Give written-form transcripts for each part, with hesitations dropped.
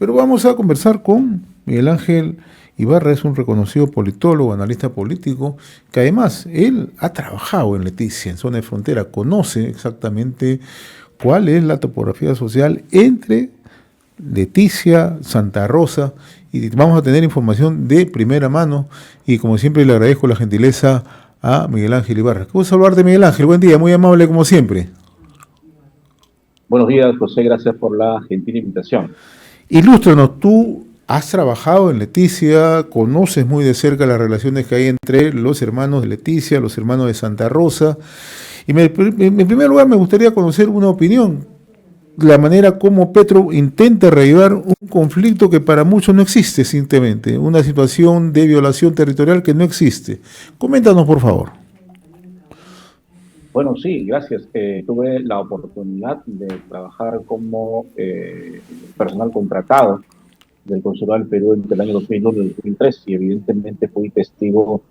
Pero vamos a conversar con Miguel Ángel Ibarra, es un reconocido politólogo, analista político, que además él ha trabajado en Leticia, en zona de frontera, conoce exactamente cuál es la topografía social entre Leticia, Santa Rosa, y vamos a tener información de primera mano, y como siempre le agradezco la gentileza a Miguel Ángel Ibarra. ¿Cómo saludarte, Miguel Ángel? Buen día, muy amable como siempre. Buenos días, José, gracias por la gentil invitación. Ilústranos, tú has trabajado en Leticia, conoces muy de cerca las relaciones que hay entre los hermanos de Leticia, los hermanos de Santa Rosa, y en primer lugar me gustaría conocer una opinión, la manera como Petro intenta reavivar un conflicto que para muchos no existe simplemente, una situación de violación territorial que no existe. Coméntanos, por favor. Bueno, sí, gracias. Tuve la oportunidad de trabajar como personal contratado del Consulado del Perú entre el año 2001 y 2003 y evidentemente fui testigo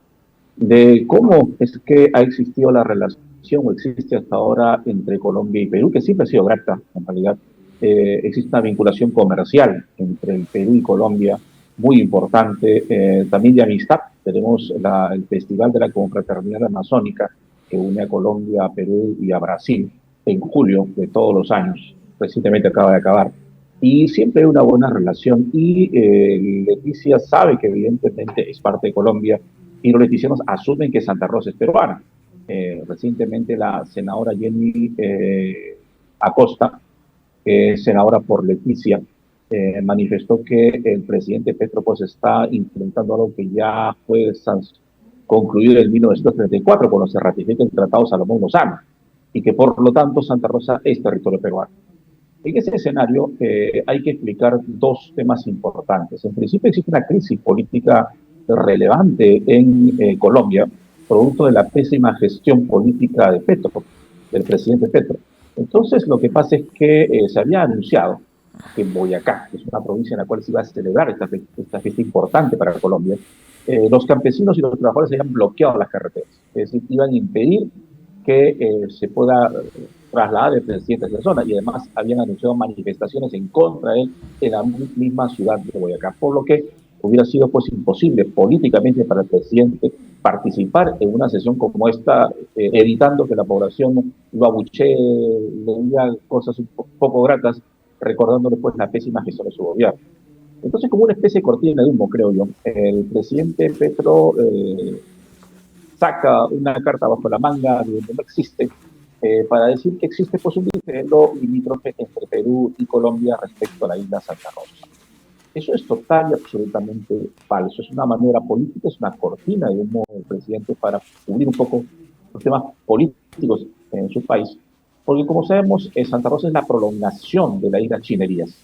de cómo es que ha existido la relación o existe hasta ahora entre Colombia y Perú, que siempre ha sido grata, en realidad. Existe una vinculación comercial entre el Perú y Colombia muy importante, también de amistad. Tenemos el Festival de la Confraternidad Amazónica que une a Colombia, a Perú y a Brasil en julio de todos los años. Recientemente acaba de acabar. Y siempre hay una buena relación y Leticia sabe que evidentemente es parte de Colombia y los leticianos asumen que Santa Rosa es peruana. Recientemente la senadora Jenny Acosta, que es senadora por Leticia, manifestó que el presidente Petro pues está implementando algo que ya fue concluido en 1934 cuando se ratifica el Tratado Salomón-Lozano y que por lo tanto Santa Rosa es territorio peruano. En ese escenario hay que explicar dos temas importantes. En principio existe una crisis política relevante en Colombia, producto de la pésima gestión política de Petro, del presidente Petro. Entonces lo que pasa es que se había anunciado que en Boyacá, que es una provincia en la cual se iba a celebrar esta fiesta importante para Colombia, los campesinos y los trabajadores habían bloqueado las carreteras, es decir, iban a impedir que se pueda trasladar el presidente a esa zona y además habían anunciado manifestaciones en contra de él en la misma ciudad de Boyacá, por lo que hubiera sido pues imposible políticamente para el presidente participar en una sesión como esta, evitando que la población lo abuchee, le diga cosas un poco gratas, recordándole pues la pésima gestión de su gobierno. Entonces, como una especie de cortina de humo, creo yo, el presidente Petro saca una carta bajo la manga de donde no existe, para decir que existe pues un diferendo limítrofe entre Perú y Colombia respecto a la isla Santa Rosa. Eso es total y absolutamente falso. Es una manera política, es una cortina de humo del presidente para cubrir un poco los temas políticos en su país. Porque como sabemos, Santa Rosa es la prolongación de la isla Chinerías.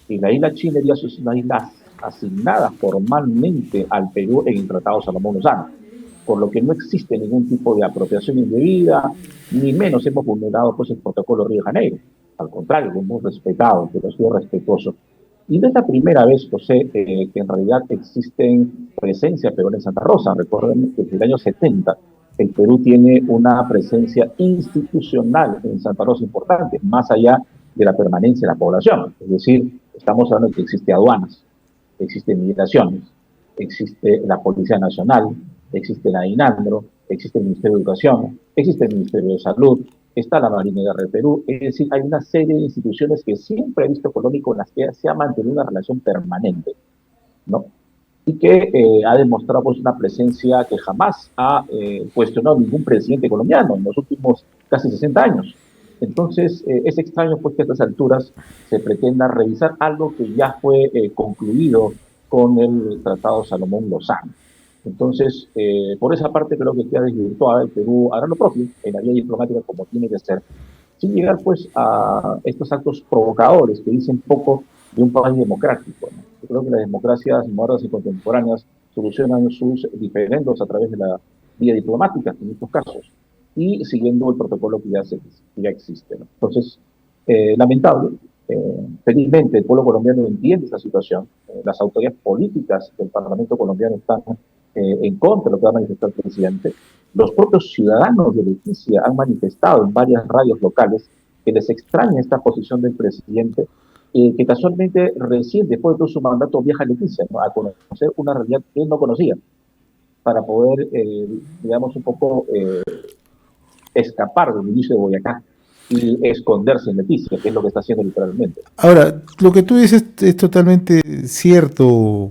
Y la isla Chinerías es una isla asignada formalmente al Perú en el Tratado Salomón-Lozano, por lo que no existe ningún tipo de apropiación indebida, ni menos hemos vulnerado pues, el protocolo Río de Janeiro. Al contrario, lo hemos respetado, pero ha sido respetuoso. Y no es la primera vez, José, que en realidad existen presencia peruana en Santa Rosa. Recuerden que desde el año 70 el Perú tiene una presencia institucional en Santa Rosa importante, más allá de la permanencia de la población. Es decir, estamos hablando de que existe aduanas, existen migraciones, existe la Policía Nacional, existe la INANDRO, existe el Ministerio de Educación, existe el Ministerio de Salud, está la Marina de Perú, es decir, hay una serie de instituciones que siempre ha visto Colombia con las que se ha mantenido una relación permanente, ¿no? Y que ha demostrado pues, una presencia que jamás ha cuestionado ningún presidente colombiano en los últimos casi 60 años. Entonces, es extraño pues, que a estas alturas se pretenda revisar algo que ya fue concluido con el Tratado Salomón-Lozano. Entonces, por esa parte creo que queda desvirtuada. El Perú hará lo propio en la vía diplomática como tiene que ser, sin llegar pues a estos actos provocadores que dicen poco de un país democrático, ¿no? Yo creo que las democracias modernas y contemporáneas solucionan sus diferendos a través de la vía diplomática en estos casos y siguiendo el protocolo que ya existe, ¿no? Entonces, lamentable, felizmente el pueblo colombiano entiende esta situación, las autoridades políticas del Parlamento colombiano están en contra de lo que va a manifestar el presidente. Los propios ciudadanos de Leticia han manifestado en varias radios locales que les extraña esta posición del presidente que casualmente recién después de todo su mandato viaja a Leticia, ¿no? A conocer una realidad que él no conocía, para poder, digamos, un poco escapar del inicio de Boyacá y esconderse en Leticia, que es lo que está haciendo literalmente. Ahora, lo que tú dices es totalmente cierto,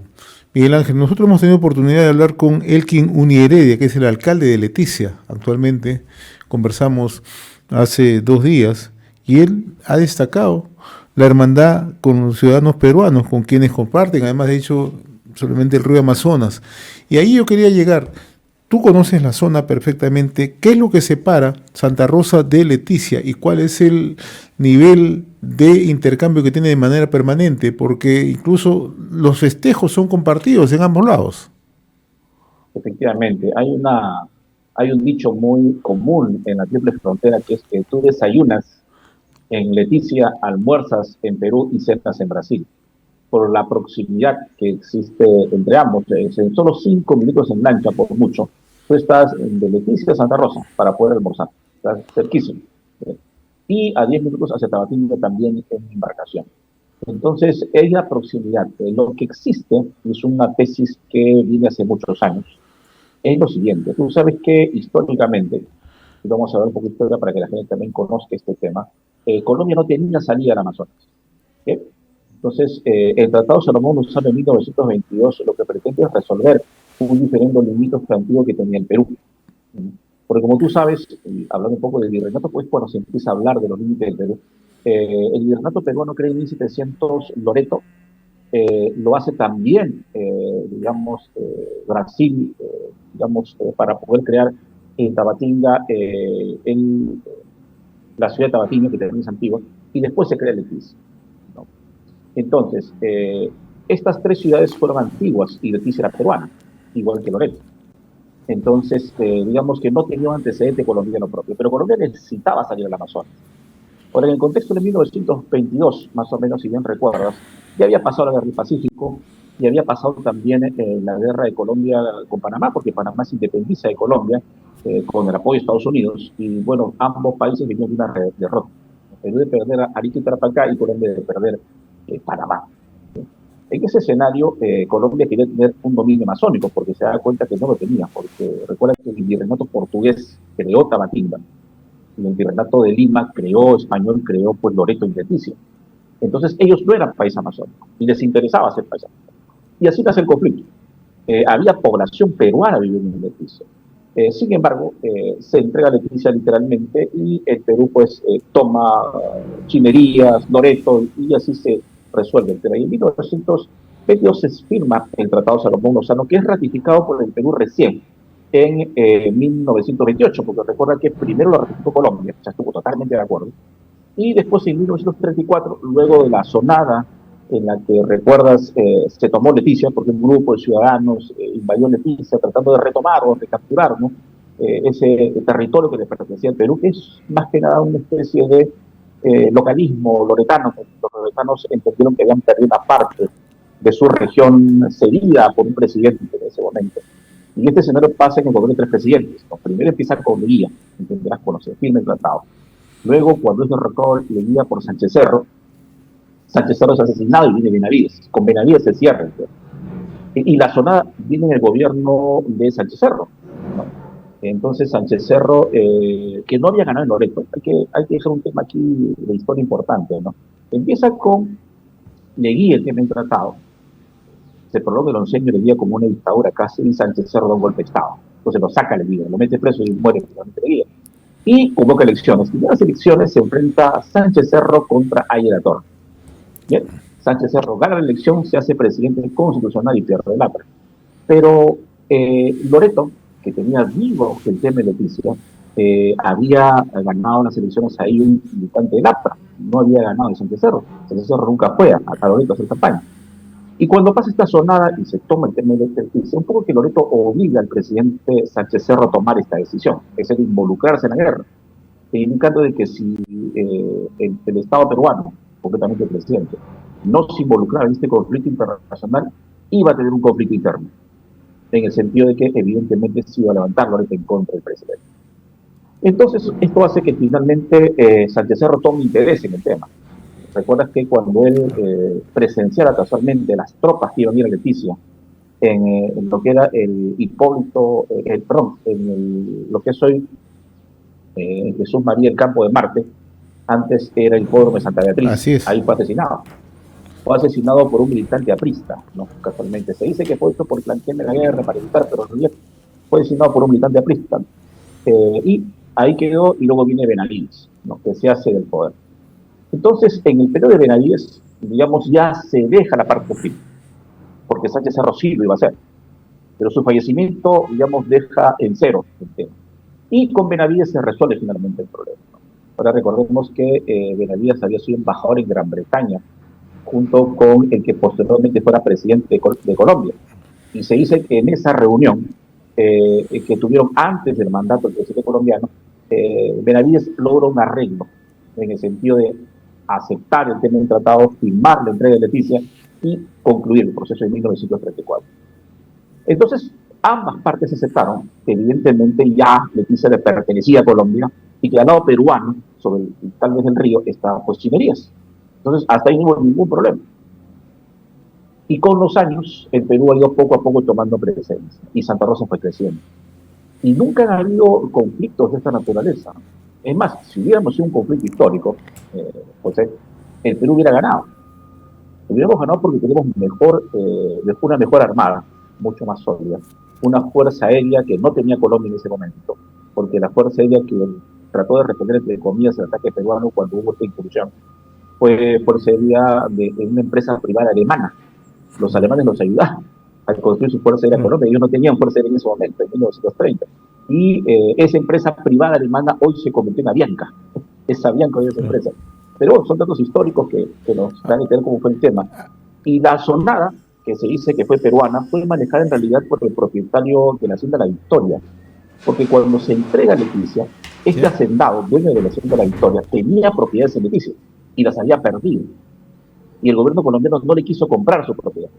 Miguel Ángel. Nosotros hemos tenido oportunidad de hablar con Elkin Unieredia, que es el alcalde de Leticia actualmente. Conversamos hace 2 días y él ha destacado la hermandad con los ciudadanos peruanos, con quienes comparten, además de hecho, solamente el río Amazonas. Y ahí yo quería llegar. Tú conoces la zona perfectamente. ¿Qué es lo que separa Santa Rosa de Leticia y cuál es el nivel de intercambio que tiene de manera permanente? Porque incluso los festejos son compartidos en ambos lados. Efectivamente, hay un dicho muy común en la triple frontera que es que tú desayunas en Leticia, almuerzas en Perú y cenas en Brasil, por la proximidad que existe entre ambos. En solo 5 minutos en lancha, por mucho, tú estás de Leticia a Santa Rosa para poder almorzar, estás cerquísimo. Y a 10 minutos hacia Tabatinga también en embarcación. Entonces, es la proximidad. Lo que existe es una tesis que viene hace muchos años. Es lo siguiente, tú sabes que históricamente, y vamos a ver un poquito de historia para que la gente también conozca este tema, Colombia no tenía salida al Amazonas. ¿Okay? Entonces, el Tratado Salomón Lozano en 1922 lo que pretende es resolver un diferendo limítrofe antiguo que tenía el Perú. Porque como tú sabes, hablando un poco del virreinato, pues cuando se empieza a hablar de los límites del Perú, el virreinato peruano crea en 1700 Loreto, lo hace también, digamos, Brasil, digamos, para poder crear en Tabatinga, en la ciudad de Tabatinga, que también es antigua, y después se crea Leticia, ¿no? Entonces, estas 3 ciudades fueron antiguas y Leticia era peruana, igual que Loreto. Entonces, digamos que no tenía un antecedente colombiano propio, pero Colombia necesitaba salir al Amazonas. Ahora, en el contexto de 1922, más o menos, si bien recuerdas, ya había pasado la guerra del Pacífico y había pasado también la guerra de Colombia con Panamá, porque Panamá se independiza de Colombia con el apoyo de Estados Unidos, y bueno, ambos países venían de una derrota. Perú de perder a Arica y Tarapacá y Colombia de perder Panamá. En ese escenario, Colombia quería tener un dominio amazónico, porque se da cuenta que no lo tenía, porque recuerda que el virreinato portugués creó Tabatinga, y el virreinato de Lima creó, español creó pues Loreto y Leticia. Entonces ellos no eran país amazónico, y les interesaba ser país amazónico. Y así nace el conflicto. Había población peruana viviendo en Leticia. Sin embargo, se entrega Leticia literalmente y el Perú pues toma Chimerías, Loreto y así se resuelve el tema. Y en 1922 se firma el Tratado Salomón Lozano, que es ratificado por el Perú recién en 1928, porque recuerda que primero lo ratificó Colombia, ya estuvo totalmente de acuerdo, y después en 1934, luego de la sonada en la que, recuerdas, se tomó Leticia, porque un grupo de ciudadanos invadió Leticia tratando de retomar o de capturar, ¿no? Ese territorio que le pertenecía al Perú, que es más que nada una especie de localismo loretano. Los loretanos entendieron que habían perdido una parte de su región cedida por un presidente en ese momento. Y este escenario pasa en el gobierno de 3 presidentes. ¿No? Primero empieza con Leguía, entenderás, cuando se firma el tratado. Luego, cuando es derrocado Leguía por Sánchez Cerro es asesinado y viene Benavides. Con Benavides se cierra. Y la zona viene en el gobierno de Sánchez Cerro, ¿no? Entonces, Sánchez Cerro, que no había ganado en Loreto, hay que dejar un tema aquí de historia importante, ¿no? Empieza con Leguía, el tema del tratado, se prolonga el oncenio de Leguía como una dictadura casi, y Sánchez Cerro da un golpe de Estado. Entonces lo saca Leguía, lo mete preso y muere finalmente Leguía. Y convoca elecciones. Y en las elecciones se enfrenta Sánchez Cerro contra Ayala Torre. Bien, Sánchez Cerro gana la elección, se hace presidente constitucional y pierde el APRA. Pero Loreto, que tenía vivo el tema de Leticia, había ganado las elecciones ahí un militante del APRA, no había ganado el Sánchez Cerro. Sánchez Cerro nunca fue a Loreto a hacer campaña. Y cuando pasa esta sonada y se toma el tema de Leticia, un poco que Loreto obliga al presidente Sánchez Cerro a tomar esta decisión, es el involucrarse en la guerra, indicando de que si el Estado peruano, concretamente el presidente, no se involucraba en este conflicto internacional, iba a tener un conflicto interno, en el sentido de que evidentemente se iba a levantar Loreto en contra del presidente. Entonces, esto hace que finalmente Sánchez Cerro tome interés en el tema. Recuerdas que cuando él presenciara casualmente las tropas que iban a ir a Leticia, en lo que era el Hipólito, perdón, lo que es hoy Jesús María el Campo de Marte, antes era el hipódromo de Santa Así Beatriz, es. ahí fue asesinado. Fue asesinado por un militante aprista, ¿no? Casualmente. Se dice que fue esto por plantearme la guerra para evitar, pero en realidad fue asesinado por un militante aprista. Y ahí quedó, y luego viene Benavides, ¿no? Que se hace del poder. Entonces, en el periodo de Benavides, digamos, ya se deja la parte política, porque Sánchez Cerro sí lo iba a hacer. Pero su fallecimiento, digamos, deja en cero el tema. Y con Benavides se resuelve finalmente el problema, ¿no? Ahora recordemos que Benavides había sido embajador en Gran Bretaña, junto con el que posteriormente fuera presidente de Colombia. Y se dice que en esa reunión que tuvieron antes del mandato del presidente colombiano, Benavides logra un arreglo en el sentido de aceptar el tema del tratado, firmar la entrega de Leticia y concluir el proceso en 1934. Entonces, ambas partes aceptaron que evidentemente ya Leticia le pertenecía a Colombia y que al lado peruano, sobre tal vez el río, está pues Chimerías. Entonces, hasta ahí no hubo ningún problema. Y con los años, el Perú ha ido poco a poco tomando presencia y Santa Rosa fue creciendo. Y nunca han habido conflictos de esta naturaleza. Es más, si hubiéramos sido un conflicto histórico, José, el Perú hubiera ganado. Hubiéramos ganado porque tenemos una mejor armada, mucho más sólida, una fuerza aérea que no tenía Colombia en ese momento, porque la fuerza aérea que trató de responder, entre comillas, el ataque peruano cuando hubo esta incursión, fue fuerza aérea de una empresa privada alemana. Los alemanes nos ayudaron a construir su fuerza aérea en Colombia. Ellos no tenían fuerza aérea en ese momento, en 1930. Y esa empresa privada alemana hoy se convirtió en Avianca. Es Avianca hoy esa empresa. Pero son datos históricos que nos dan a entender cómo fue el tema. Y la sonada, que se dice que fue peruana, fue manejada en realidad por el propietario de la Hacienda La Victoria. Porque cuando se entrega Leticia, este hacendado, dueño de la Hacienda La Victoria, tenía propiedades en Leticia y las había perdido. Y el gobierno colombiano no le quiso comprar su propiedad.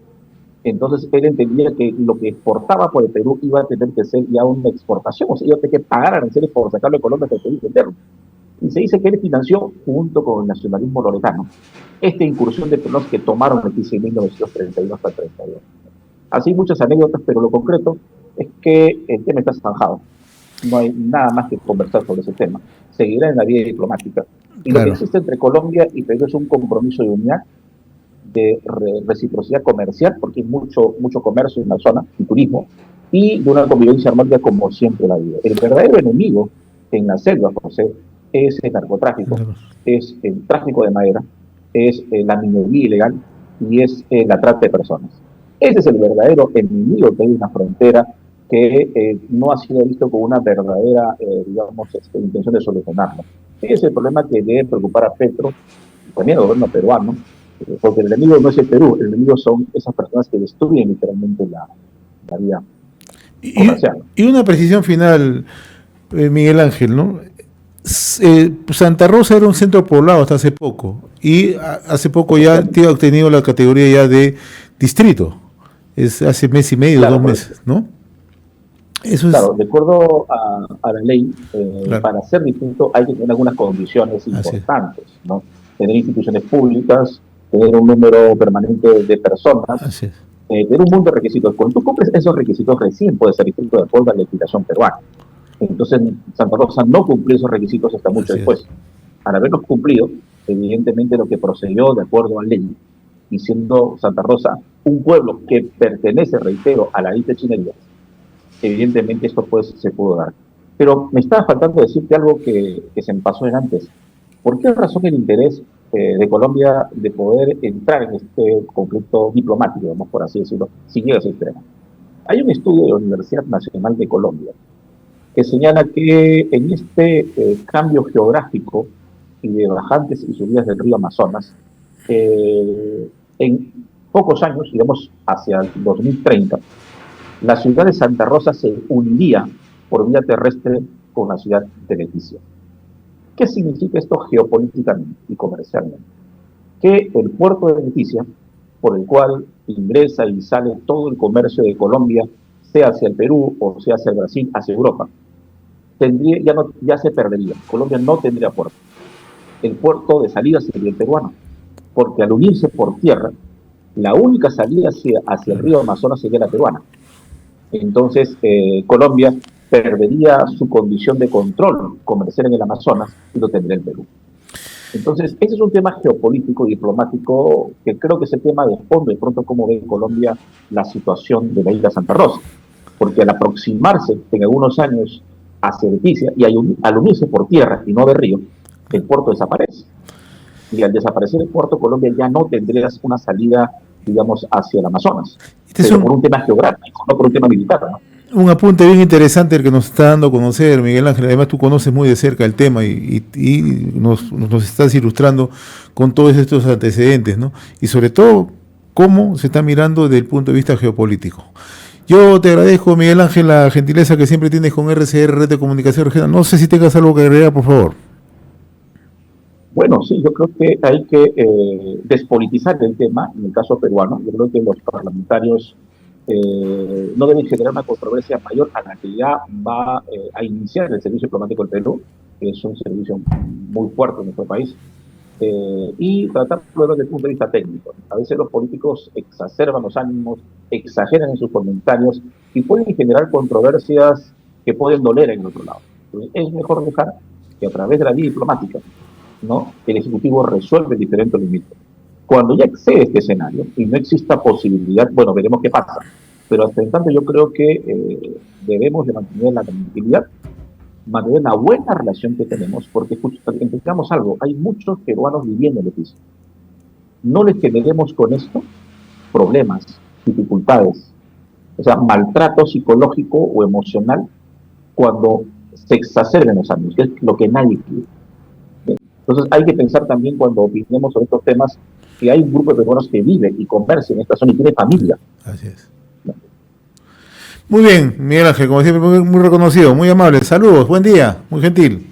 Entonces él entendía que lo que exportaba por el Perú iba a tener que ser ya una exportación, o sea, iba a tener que pagar aranceles por sacarlo de Colombia para Perú y venderlo. Y se dice que él financió, junto con el nacionalismo loretano, esta incursión de peruanos que tomaron Leticia en 1932 hasta 1932. Así muchas anécdotas, pero lo concreto es que el tema está zanjado. No hay nada más que conversar sobre ese tema. Seguirá en la vía diplomática. Y lo que existe entre Colombia y Perú es un compromiso de unidad, de reciprocidad comercial, porque hay mucho comercio en la zona, y turismo, y de una convivencia armónica como siempre la vida. El verdadero enemigo en la selva, José, es el narcotráfico, es el tráfico de madera, es la minería ilegal y es la trata de personas. Ese es el verdadero enemigo que hay en la frontera, que no ha sido visto con una verdadera, digamos, intención de solucionarlo. Ese es el problema que debe preocupar a Petro y también al gobierno peruano, porque el enemigo no es el Perú, el enemigo son esas personas que destruyen literalmente la vía comercial. Y una precisión final, Miguel Ángel, ¿no? Santa Rosa era un centro poblado hasta hace poco, y hace poco ya ha obtenido la categoría ya de distrito. Es hace mes y medio, claro, 2 meses, ¿no? Eso claro, de acuerdo a la ley, claro, para ser distrito hay que tener algunas condiciones importantes, ¿no? Tener instituciones públicas, tener un número permanente de personas, tener un mundo de requisitos. Cuando tú cumples esos requisitos, recién puedes ser distrito de acuerdo a la legislación peruana. Entonces, Santa Rosa no cumplió esos requisitos hasta mucho después. Al haberlos cumplido, evidentemente lo que procedió de acuerdo a la ley, y siendo Santa Rosa un pueblo que pertenece, reitero, a la isla de Chimerías, evidentemente esto pues se pudo dar. Pero me estaba faltando decirte algo que se me pasó en antes. ¿Por qué razón el interés de Colombia de poder entrar en este conflicto diplomático, vamos por así decirlo, si llega a ese extremo? Hay un estudio de la Universidad Nacional de Colombia que señala que en este cambio geográfico y de bajantes y subidas del río Amazonas, en pocos años, digamos hacia el 2030, la ciudad de Santa Rosa se uniría por vía terrestre con la ciudad de Leticia. ¿Qué significa esto geopolíticamente y comercialmente? Que el puerto de Leticia, por el cual ingresa y sale todo el comercio de Colombia, sea hacia el Perú o sea hacia el Brasil, hacia Europa, ya se perdería. Colombia no tendría puerto. El puerto de salida sería el peruano. porque al unirse por tierra, la única salida hacia el río Amazonas sería la peruana. Entonces, Colombia perdería su condición de control comercial en el Amazonas y lo tendría el Perú. Entonces, ese es un tema geopolítico y diplomático que creo que es el tema de fondo, de pronto cómo ve Colombia la situación de la isla Santa Rosa. Porque al aproximarse en algunos años hacia Leticia y al unirse por tierra y no de río, el puerto desaparece. Y al desaparecer el puerto, Colombia ya no tendría una salida, digamos, hacia el Amazonas. Pero por un tema geográfico, no por un tema militar, ¿no? Un apunte bien interesante el que nos está dando a conocer, Miguel Ángel. Además, tú conoces muy de cerca el tema y nos estás ilustrando con todos estos antecedentes, ¿no? Y sobre todo, cómo se está mirando desde el punto de vista geopolítico. Yo te agradezco, Miguel Ángel, la gentileza que siempre tienes con RCR, Red de Comunicación Regional. No sé si tengas algo que agregar, por favor. Bueno, sí, yo creo que hay que despolitizar el tema, en el caso peruano. Yo creo que los parlamentarios no deben generar una controversia mayor a la que ya va a iniciar el servicio diplomático del Perú, que es un servicio muy fuerte en nuestro país, y tratarlo desde el punto de vista técnico. A veces los políticos exacerban los ánimos, exageran en sus comentarios y pueden generar controversias que pueden doler en el otro lado. Entonces, es mejor dejar que a través de la vía diplomática, ¿no?, el Ejecutivo resuelve el diferente límite. Cuando ya excede este escenario y no exista posibilidad, bueno, veremos qué pasa. Pero hasta en tanto yo creo que debemos de mantener la tranquilidad, mantener una buena relación que tenemos, porque entendamos algo, hay muchos peruanos viviendo en Leticia. No les generemos con esto problemas, dificultades, o sea, maltrato psicológico o emocional cuando se exacerben los ánimos, que es lo que nadie quiere. Entonces hay que pensar también cuando opinemos sobre estos temas que hay un grupo de peruanos que vive y conversa en esta zona y tiene familia. Así es. Muy bien, Miguel Ángel, como siempre, muy reconocido, muy amable. Saludos, buen día, muy gentil.